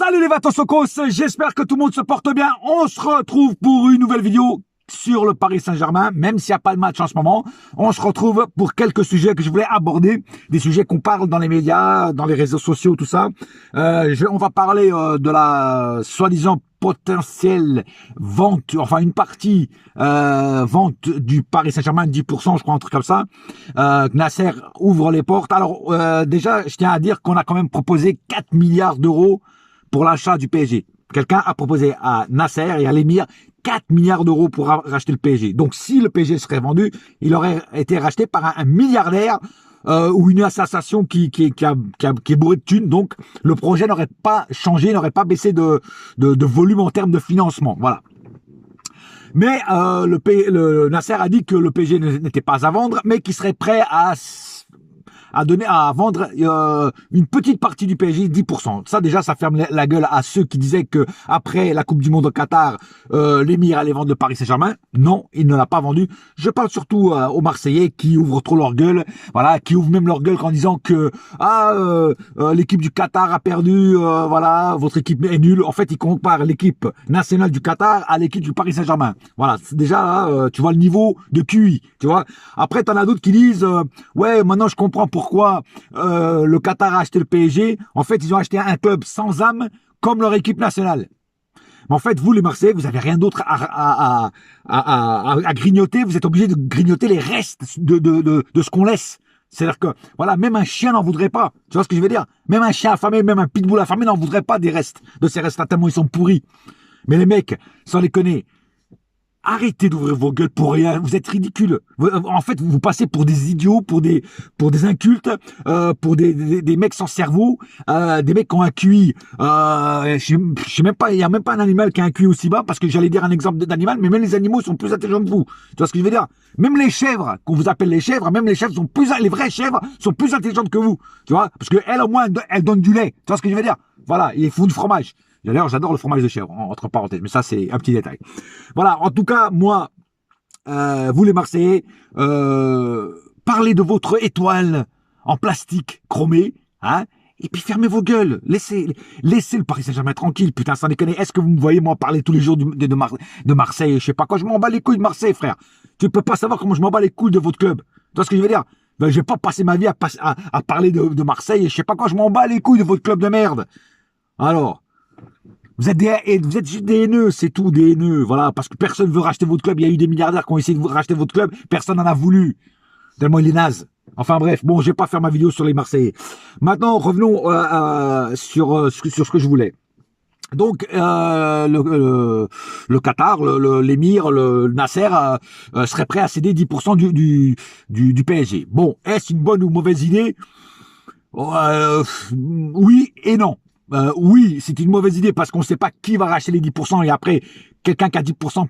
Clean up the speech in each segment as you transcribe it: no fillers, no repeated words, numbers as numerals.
Salut les Vatosokos, j'espère que tout le monde se porte bien. On se retrouve pour une nouvelle vidéo sur le Paris Saint-Germain, même s'il n'y a pas de match en ce moment. On se retrouve pour quelques sujets que je voulais aborder, des sujets qu'on parle dans les médias, dans les réseaux sociaux, tout ça. On va parler de la soi-disant potentielle vente, enfin une partie vente du Paris Saint-Germain, 10%, je crois, un truc comme ça. Nasser ouvre les portes. Alors déjà, je tiens à dire qu'on a quand même proposé 4 milliards d'euros pour l'achat du PSG. Quelqu'un a proposé à Nasser et à l'émir 4 milliards d'euros pour racheter le PSG. Donc si le PSG serait vendu, il aurait été racheté par un milliardaire ou une association qui est bourrée de thunes. Donc le projet n'aurait pas changé, n'aurait pas baissé de volume en termes de financement. Voilà. Mais le Nasser a dit que le PSG n'était pas à vendre, mais qu'il serait prêt à vendre une petite partie du PSG, 10%. Ça déjà, ça ferme la gueule à ceux qui disaient que après la Coupe du Monde au Qatar, l'émir allait vendre le Paris Saint-Germain. Non, il ne l'a pas vendu. Je parle surtout aux Marseillais qui ouvrent trop leur gueule, voilà, qui ouvrent même leur gueule en disant que l'équipe du Qatar a perdu, voilà, votre équipe est nulle. En fait, ils comparent l'équipe nationale du Qatar à l'équipe du Paris Saint-Germain. Voilà, déjà là, tu vois le niveau de QI, tu vois. Après, t'en as d'autres qui disent ouais, maintenant je comprends pourquoi le Qatar a acheté le PSG. En fait, ils ont acheté un club sans âme comme leur équipe nationale. Mais en fait, vous les Marseillais, vous n'avez rien d'autre à grignoter. Vous êtes obligés de grignoter les restes de ce qu'on laisse. C'est-à-dire que, voilà, même un chien n'en voudrait pas. Tu vois ce que je veux dire? Même un chien affamé, même un pitbull affamé n'en voudrait pas des restes, de ces restes-là, tellement ils sont pourris. Mais les mecs, sans les connaître, arrêtez d'ouvrir vos gueules pour rien, vous êtes ridicules. En fait, vous passez pour des idiots, pour des incultes, pour des mecs sans cerveau, des mecs qui ont un QI. Je sais même pas, il y a même pas un animal qui a un QI aussi bas, parce que j'allais dire un exemple d'animal, mais même les animaux sont plus intelligents que vous. Tu vois ce que je veux dire? Même les chèvres, qu'on vous appelle les chèvres, même les chèvres sont les vraies chèvres sont plus intelligentes que vous. Tu vois? Parce que elles, au moins, elles donnent du lait. Tu vois ce que je veux dire? Voilà, ils font du fromage. D'ailleurs, j'adore le fromage de chèvre, entre parenthèses, mais ça, c'est un petit détail. Voilà, en tout cas, moi, vous les Marseillais, parlez de votre étoile en plastique chromé, hein, et puis fermez vos gueules. Laissez le Paris Saint-Germain tranquille, putain, sans déconner. Est-ce que vous me voyez, moi, parler tous les jours de Marseille? Je sais pas quoi, je m'en bats les couilles de Marseille, frère. Tu peux pas savoir comment je m'en bats les couilles de votre club. Tu vois ce que je veux dire? Ben, je vais pas passer ma vie à parler de Marseille, je sais pas quoi, je m'en bats les couilles de votre club de merde. Alors, vous êtes juste des haineux, c'est tout, des haineux, voilà, parce que personne veut racheter votre club. Il y a eu des milliardaires qui ont essayé de racheter votre club, personne n'en a voulu, tellement il est naze. Enfin bref, bon, je vais pas faire ma vidéo sur les Marseillais. Maintenant, revenons sur ce que je voulais. Donc, le Qatar, l'émir, le Nasser serait prêt à céder 10% du PSG. Bon, est-ce une bonne ou mauvaise idée? Oui et non. Oui, c'est une mauvaise idée parce qu'on ne sait pas qui va racheter les 10% et après, quelqu'un qui a 10%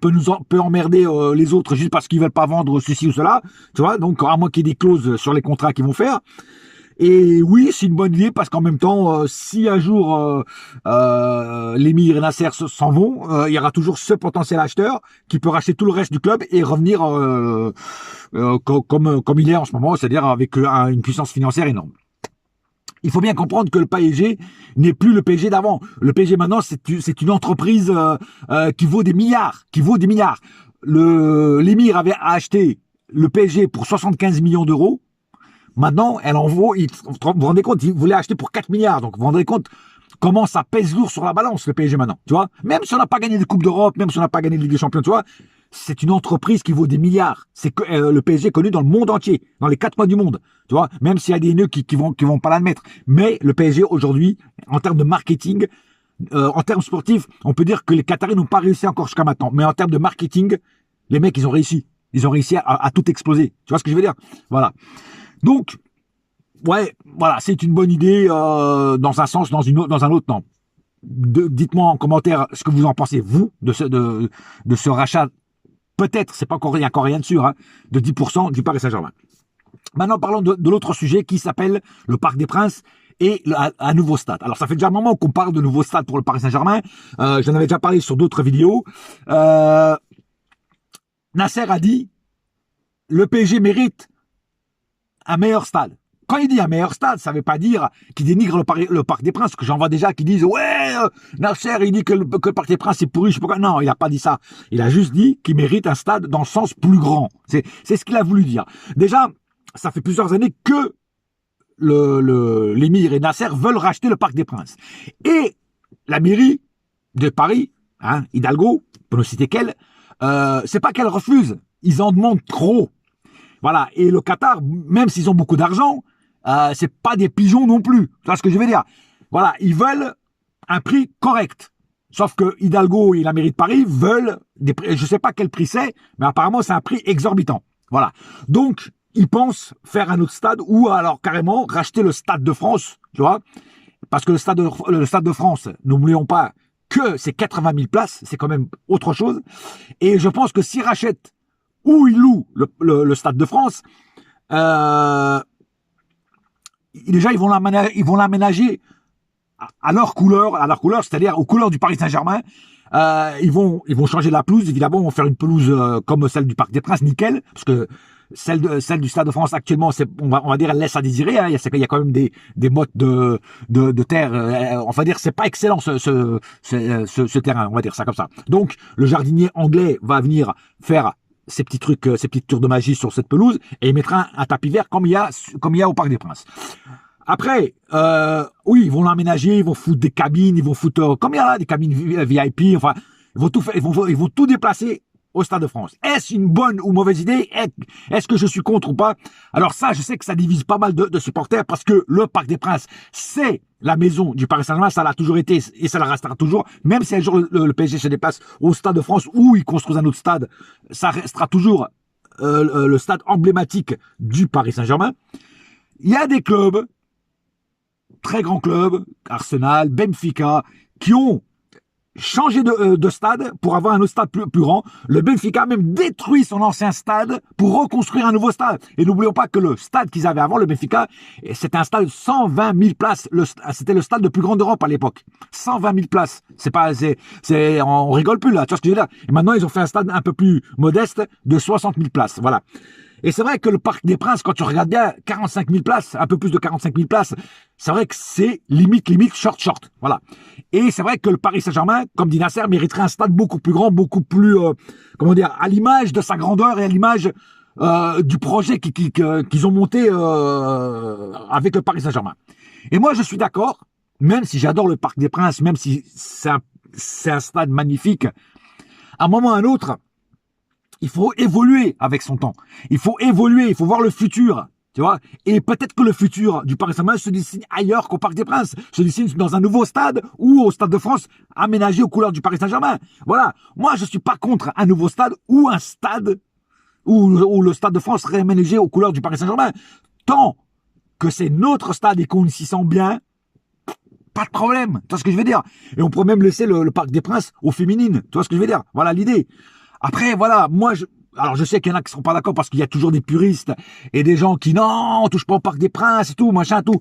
peut emmerder les autres juste parce qu'ils veulent pas vendre ceci ou cela. Tu vois, donc à moins qu'il y ait des clauses sur les contrats qu'ils vont faire. Et oui, c'est une bonne idée parce qu'en même temps, si un jour l'émir et Nasser s'en vont, il y aura toujours ce potentiel acheteur qui peut racheter tout le reste du club et revenir comme il est en ce moment, c'est-à-dire avec une puissance financière énorme. Il faut bien comprendre que le PSG n'est plus le PSG d'avant. Le PSG maintenant, c'est une entreprise qui vaut des milliards. L'émir avait acheté le PSG pour 75 millions d'euros. Maintenant, elle en vaut, vous vous rendez compte, il voulait acheter pour 4 milliards. Donc, vous vous rendez compte comment ça pèse lourd sur la balance, le PSG maintenant. Tu vois, même si on n'a pas gagné de Coupe d'Europe, même si on n'a pas gagné de Ligue des Champions, tu vois, c'est une entreprise qui vaut des milliards. C'est que le PSG est connu dans le monde entier, dans les 4 coins du monde. Tu vois, même s'il y a des nœuds qui vont pas l'admettre. Mais le PSG aujourd'hui, en termes de marketing, en termes sportifs, on peut dire que les Qataris n'ont pas réussi encore jusqu'à maintenant. Mais en termes de marketing, les mecs, ils ont réussi. Ils ont réussi à tout exploser. Tu vois ce que je veux dire? Voilà. Donc, ouais, voilà, c'est une bonne idée dans un sens, dans un autre, non. Dites-moi en commentaire ce que vous en pensez, vous, de ce rachat. Peut-être, c'est pas encore, il n'y a encore rien de sûr, hein, de 10% du Paris Saint-Germain. Maintenant, parlons de l'autre sujet qui s'appelle le Parc des Princes et un nouveau stade. Alors, ça fait déjà un moment qu'on parle de nouveau stade pour le Paris Saint-Germain. J'en avais déjà parlé sur d'autres vidéos. Nasser a dit, le PSG mérite un meilleur stade. quand il dit un meilleur stade, ça veut pas dire qu'il dénigre le Parc des Princes, que j'en vois déjà qui disent ouais, Nasser il dit que le Parc des Princes c'est pourri, je sais pas quoi. Non, il a pas dit ça. Il a juste dit qu'il mérite un stade dans le sens plus grand. C'est ce qu'il a voulu dire. Déjà, ça fait plusieurs années que l'émir et Nasser veulent racheter le Parc des Princes. Et la mairie de Paris, hein, Hidalgo, pour ne citer qu'elle, c'est pas qu'elle refuse, ils en demandent trop. Voilà. Et le Qatar, même s'ils ont beaucoup d'argent, c'est pas des pigeons non plus. Tu vois ce que je veux dire? Voilà, ils veulent un prix correct. Sauf que Hidalgo et la mairie de Paris veulent des prix, je sais pas quel prix c'est, mais apparemment c'est un prix exorbitant. Voilà. Donc, ils pensent faire un autre stade ou alors carrément racheter le Stade de France, tu vois? Parce que le Stade de France, n'oublions pas que c'est 80 000 places, c'est quand même autre chose. Et je pense que s'ils rachètent ou ils louent le Stade de France, déjà ils vont l'aménager à leur couleur, c'est-à-dire aux couleurs du Paris Saint-Germain. Ils vont changer la pelouse, évidemment, ils vont faire une pelouse comme celle du Parc des Princes, nickel, parce que celle du Stade de France actuellement, on va dire, elle laisse à désirer. Hein. Il y a quand même des mottes de terre. On va dire, c'est pas excellent ce terrain. On va dire ça comme ça. Donc, le jardinier anglais va venir faire ces petits trucs, ces petites tours de magie sur cette pelouse et il mettra un tapis vert comme il y a au Parc des Princes. Après, oui, ils vont l'aménager, ils vont foutre des cabines, ils vont foutre, comme il y a là, des cabines VIP, enfin, ils vont tout faire, ils vont tout déplacer au Stade de France. Est-ce une bonne ou mauvaise idée? Est-ce que je suis contre ou pas? Alors ça, je sais que ça divise pas mal de supporters parce que le Parc des Princes, c'est la maison du Paris Saint-Germain, ça l'a toujours été et ça le restera toujours. Même si un jour le PSG se déplace au Stade de France ou ils construisent un autre stade, ça restera toujours le stade emblématique du Paris Saint-Germain. Il y a des clubs, très grands clubs, Arsenal, Benfica, qui ont changé de stade pour avoir un autre stade plus grand. Le Benfica a même détruit son ancien stade pour reconstruire un nouveau stade. Et n'oublions pas que le stade qu'ils avaient avant, le Benfica, c'était un stade de 120 000 places. C'était le stade le plus grand d'Europe à l'époque. 120 000 places. On rigole plus là, tu vois ce que je veux dire. Et maintenant, ils ont fait un stade un peu plus modeste de 60 000 places. Voilà. Et c'est vrai que le Parc des Princes, quand tu regardes bien, 45 000 places, un peu plus de 45 000 places, c'est vrai que c'est limite, short. Voilà. Et c'est vrai que le Paris Saint-Germain, comme dit Nasser, mériterait un stade beaucoup plus grand, beaucoup plus, à l'image de sa grandeur et à l'image du projet qu'ils ont monté avec le Paris Saint-Germain. Et moi, je suis d'accord, même si j'adore le Parc des Princes, même si c'est un stade magnifique, à un moment ou à un autre, il faut évoluer avec son temps. Il faut évoluer, il faut voir le futur. Tu vois? Et peut-être que le futur du Paris Saint-Germain se dessine ailleurs qu'au Parc des Princes. Se dessine dans un nouveau stade ou au Stade de France aménagé aux couleurs du Paris Saint-Germain. Voilà. Moi, je suis pas contre un nouveau stade ou un stade où le Stade de France serait aménagé aux couleurs du Paris Saint-Germain. Tant que c'est notre stade et qu'on s'y sent bien, pas de problème. Tu vois ce que je veux dire? Et on pourrait même laisser le Parc des Princes aux féminines. Tu vois ce que je veux dire? Voilà l'idée. Après, voilà, alors je sais qu'il y en a qui ne seront pas d'accord parce qu'il y a toujours des puristes et des gens qui, non, on touche pas au Parc des Princes et tout, machin, tout.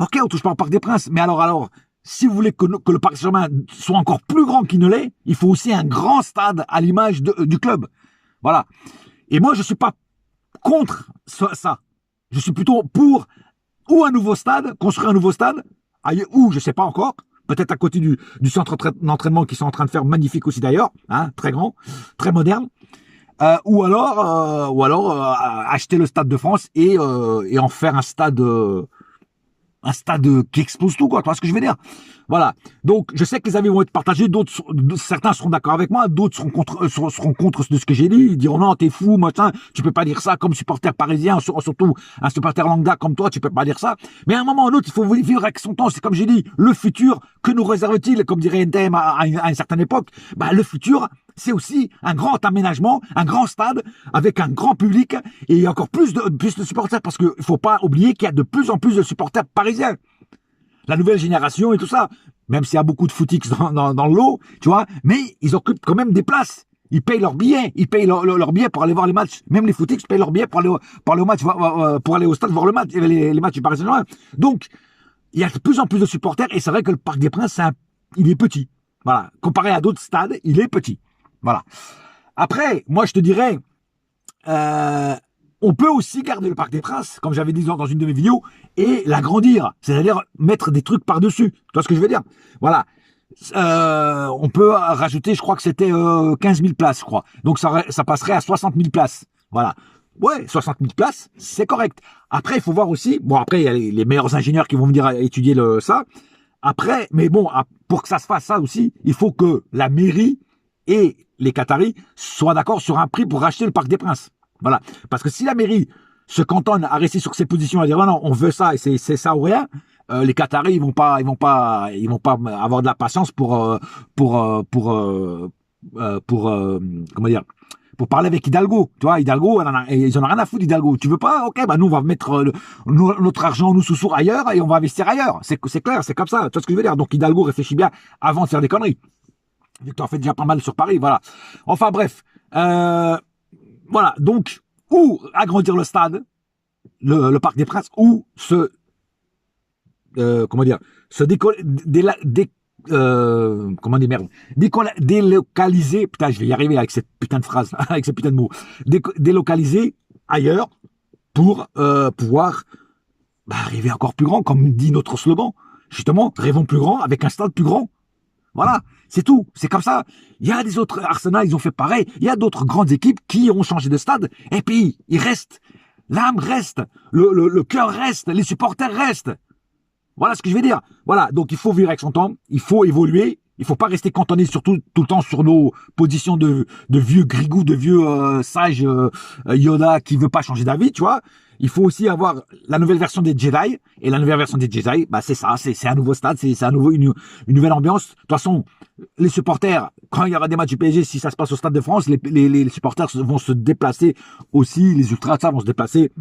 Ok, on touche pas au Parc des Princes, mais alors, si vous voulez que le Paris Saint-Germain soit encore plus grand qu'il ne l'est, il faut aussi un grand stade à l'image du club. Voilà. Et moi, je suis pas contre ça. Je suis plutôt pour ou un nouveau stade, construire un nouveau stade, ou je sais pas encore, peut-être à côté du centre d'entraînement qu'ils sont en train de faire, magnifique aussi d'ailleurs, hein, très grand, très moderne. Ou alors acheter le Stade de France et en faire un stade qui explose tout, quoi. Tu vois ce que je veux dire? Voilà. Donc, je sais que les avis vont être partagés. Certains seront d'accord avec moi, d'autres seront contre de ce que j'ai dit. Ils diront non, t'es fou, machin. Tu peux pas dire ça comme supporter parisien, surtout un supporter lambda comme toi, tu peux pas dire ça. Mais à un moment ou à un autre, il faut vivre avec son temps. C'est comme j'ai dit, le futur, que nous réserve-t-il? Comme dirait NTM à une certaine époque, le futur, c'est aussi un grand aménagement, un grand stade avec un grand public et encore plus de supporters parce qu'il faut pas oublier qu'il y a de plus en plus de supporters parisiens. La nouvelle génération et tout ça, même s'il y a beaucoup de footix dans le lot, tu vois, mais ils occupent quand même des places. Ils payent leurs billets, leurs billets pour aller voir les matchs. Même les footix payent leurs billets pour aller au match, pour aller au stade voir le match, les matchs du Paris Saint-Germain. Donc, il y a de plus en plus de supporters et c'est vrai que le Parc des Princes, il est petit. Voilà. Comparé à d'autres stades, il est petit. Voilà. Après, moi, je te dirais, On peut aussi garder le Parc des Princes, comme j'avais dit dans une de mes vidéos, et l'agrandir, c'est-à-dire mettre des trucs par-dessus. Tu vois ce que je veux dire? Voilà. On peut rajouter, je crois que c'était 15 000 places, je crois. Donc ça passerait à 60 000 places. Voilà. Ouais, 60 000 places, c'est correct. Après, il faut voir aussi, bon après, il y a les meilleurs ingénieurs qui vont venir étudier ça. Après, mais bon, pour que ça se fasse ça aussi, il faut que la mairie et les Qataris soient d'accord sur un prix pour racheter le Parc des Princes. Voilà. Parce que si la mairie se cantonne à rester sur ses positions, à dire non, on veut ça et c'est ça ou rien, les Qataris ils vont pas avoir de la patience comment dire, pour parler avec Hidalgo. Tu vois, Hidalgo, ils en ont rien à foutre d'Hidalgo. Tu veux pas? Ok, bah nous on va mettre notre argent, nous sous ailleurs et on va investir ailleurs. C'est clair, c'est comme ça. Tu vois ce que je veux dire? Donc Hidalgo réfléchit bien avant de faire des conneries. Vu que tu en fais déjà pas mal sur Paris, voilà. Enfin bref, voilà. Donc ou agrandir le stade, le Parc des Princes, ou comment dire, se comment dire, merde, délocaliser, putain, je vais y arriver avec cette putain de phrase, avec ces putains de mots, délocaliser ailleurs pour pouvoir arriver encore plus grand, comme dit notre slogan. Justement, rêvons plus grand avec un stade plus grand. Voilà, c'est tout, c'est comme ça. Il y a des autres Arsenal, ils ont fait pareil. Il y a d'autres grandes équipes qui ont changé de stade, et puis ils restent. L'âme reste, le cœur reste, les supporters restent. Voilà ce que je vais dire. Voilà, donc il faut vivre avec son temps, il faut évoluer, il faut pas rester cantonné tout le temps sur nos positions de vieux grigou, de vieux sage Yoda qui veut pas changer d'avis, tu vois. Il faut aussi avoir la nouvelle version des Jedi, et la nouvelle version des Jedi, bah c'est ça, c'est un nouveau stade, c'est un nouveau une nouvelle ambiance. De toute façon, les supporters, quand il y aura des matchs du PSG, si ça se passe au Stade de France, les supporters vont se déplacer aussi, les ultras, ça vont se déplacer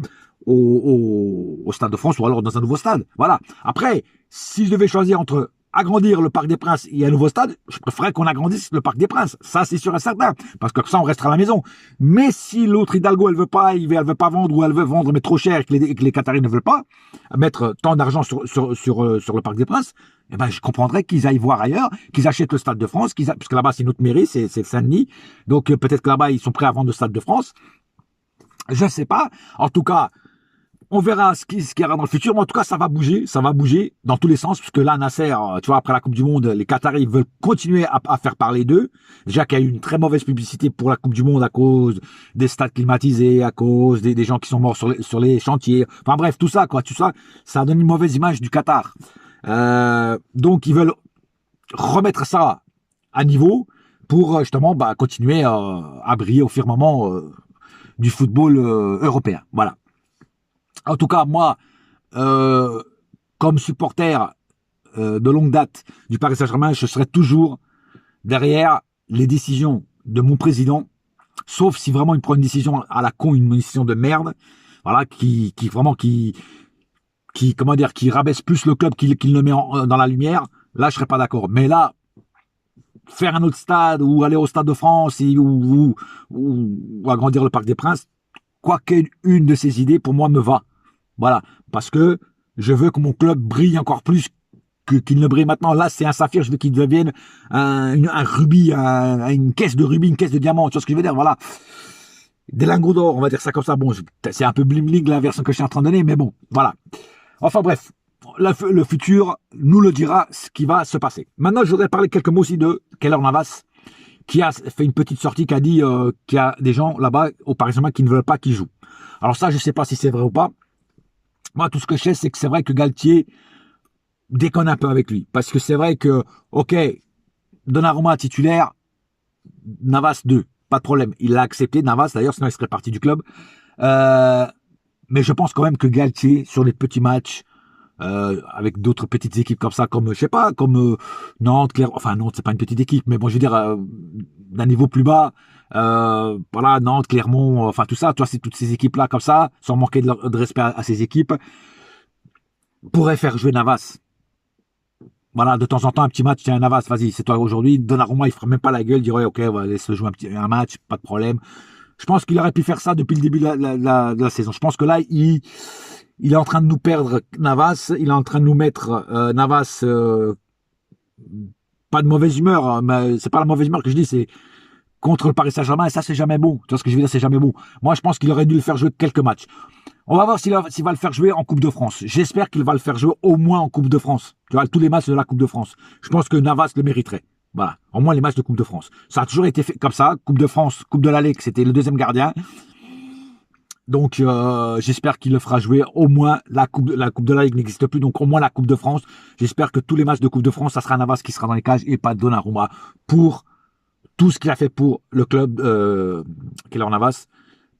au Stade de France ou alors dans un nouveau stade. Voilà. Après, si je devais choisir entre agrandir le Parc des Princes et un nouveau stade, je préférerais qu'on agrandisse le Parc des Princes. Ça, c'est sûr et certain. Parce que ça, on restera à la maison. Mais si l'autre Hidalgo, elle veut pas vendre, ou elle veut vendre, mais trop cher, et que les Qataris ne veulent pas mettre tant d'argent sur le Parc des Princes, eh ben, je comprendrais qu'ils aillent voir ailleurs, qu'ils achètent le Stade de France, parce que là-bas, c'est une autre mairie, c'est Saint-Denis. Donc, peut-être que là-bas, ils sont prêts à vendre le Stade de France. Je sais pas. En tout cas, on verra ce qu'il y aura dans le futur, mais en tout cas, ça va bouger dans tous les sens, puisque là, Nasser, tu vois, après la Coupe du Monde, les Qataris veulent continuer à faire parler d'eux. Déjà qu'il y a eu une très mauvaise publicité pour la Coupe du Monde à cause des stades climatisés, à cause des gens qui sont morts sur les chantiers. Enfin bref, tout ça, quoi, tout ça, ça donne une mauvaise image du Qatar. Donc, ils veulent remettre ça à niveau pour justement continuer à briller au firmament du football européen. Voilà. En tout cas, moi, comme supporter de longue date du Paris Saint-Germain, je serai toujours derrière les décisions de mon président, sauf si vraiment il prend une décision à la con, une décision de merde, voilà, qui comment dire, qui rabaisse plus le club qu'il le met dans la lumière. Là, je serais pas d'accord. Mais là, faire un autre stade ou aller au Stade de France ou agrandir le Parc des Princes, quoi qu'une de ces idées, pour moi, me va. Voilà, parce que je veux que mon club brille encore plus qu'il ne brille maintenant. Là, c'est un saphir, je veux qu'il devienne un rubis, une caisse de rubis, une caisse de diamants. Tu vois ce que je veux dire? Voilà. Des lingots d'or, on va dire ça comme ça. Bon, c'est un peu bling-bling la version que je suis en train de donner, mais bon, voilà. Enfin bref, le futur nous le dira ce qui va se passer. Maintenant, je voudrais parler quelques mots aussi de Keylor Navas, qui a fait une petite sortie, qui a dit qu'il y a des gens là-bas au Paris Saint-Germain qui ne veulent pas qu'il joue. Alors ça, je ne sais pas si c'est vrai ou pas. Moi, tout ce que je sais, c'est que c'est vrai que Galtier déconne un peu avec lui. Parce que c'est vrai que, ok, Donnarumma titulaire, Navas 2, pas de problème. Il l'a accepté, Navas, d'ailleurs, sinon il serait parti du club. Mais je pense quand même que Galtier, sur les petits matchs, avec d'autres petites équipes comme ça, comme, je sais pas, comme Nantes, Clermont, enfin Nantes, c'est pas une petite équipe, mais bon, je veux dire, d'un niveau plus bas, voilà, Nantes, Clermont, enfin tout ça, toi, c'est toutes ces équipes-là comme ça, sans manquer de respect à ces équipes, pourraient faire jouer Navas. Voilà, de temps en temps, un petit match, tiens, Navas, vas-y, c'est toi aujourd'hui. Donnarumma, il ferait même pas la gueule, il dirait, ok, on va laisser jouer un match, pas de problème. Je pense qu'il aurait pu faire ça depuis le début de la saison. Je pense que là, il est en train de nous perdre Navas, il est en train de nous mettre Navas, pas de mauvaise humeur, mais c'est pas la mauvaise humeur que je dis, c'est contre le Paris Saint-Germain, et ça, c'est jamais bon. Tu vois ce que je veux dire, c'est jamais bon. Moi, je pense qu'il aurait dû le faire jouer quelques matchs. On va voir s'il va le faire jouer en Coupe de France. J'espère qu'il va le faire jouer au moins en Coupe de France. Tu vois, tous les matchs de la Coupe de France. Je pense que Navas le mériterait. Voilà, au moins les matchs de Coupe de France. Ça a toujours été fait comme ça. Coupe de France, Coupe de la Ligue, c'était le deuxième gardien. Donc, j'espère qu'il le fera jouer au moins la Coupe de la Ligue n'existe plus, donc au moins la Coupe de France. J'espère que tous les matchs de Coupe de France, ça sera Navas qui sera dans les cages et pas Donnarumma pour tout ce qu'il a fait pour le club, Keylor Navas,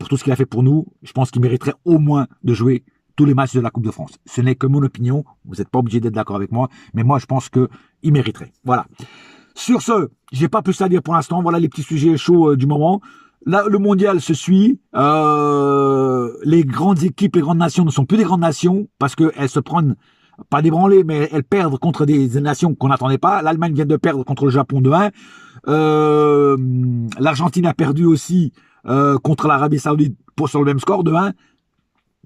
pour tout ce qu'il a fait pour nous. Je pense qu'il mériterait au moins de jouer tous les matchs de la Coupe de France. Ce n'est que mon opinion. Vous n'êtes pas obligé d'être d'accord avec moi, mais moi, je pense qu'il mériterait. Voilà. Sur ce, j'ai pas plus à dire pour l'instant. Voilà les petits sujets chauds du moment. Là, le mondial se suit. Les grandes équipes, les grandes nations ne sont plus des grandes nations parce qu'elles se prennent, pas débranlées, mais elles perdent contre des nations qu'on n'attendait pas. L'Allemagne vient de perdre contre le Japon 2-1. L'Argentine a perdu aussi contre l'Arabie Saoudite sur le même score 2-1.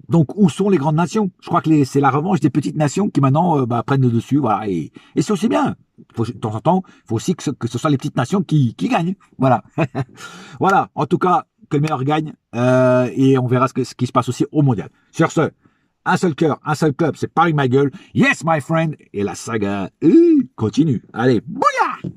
Donc, où sont les grandes nations? Je crois que c'est la revanche des petites nations qui maintenant prennent le dessus. Voilà. Et c'est aussi bien. De temps en temps, il faut aussi que ce soit les petites nations qui gagnent. Voilà. Voilà. En tout cas, que le meilleur gagne. Et on verra ce qui se passe aussi au mondial. Sur ce, un seul cœur, un seul club, c'est Paris ma gueule. Yes, my friend. Et la saga continue. Allez, bouya!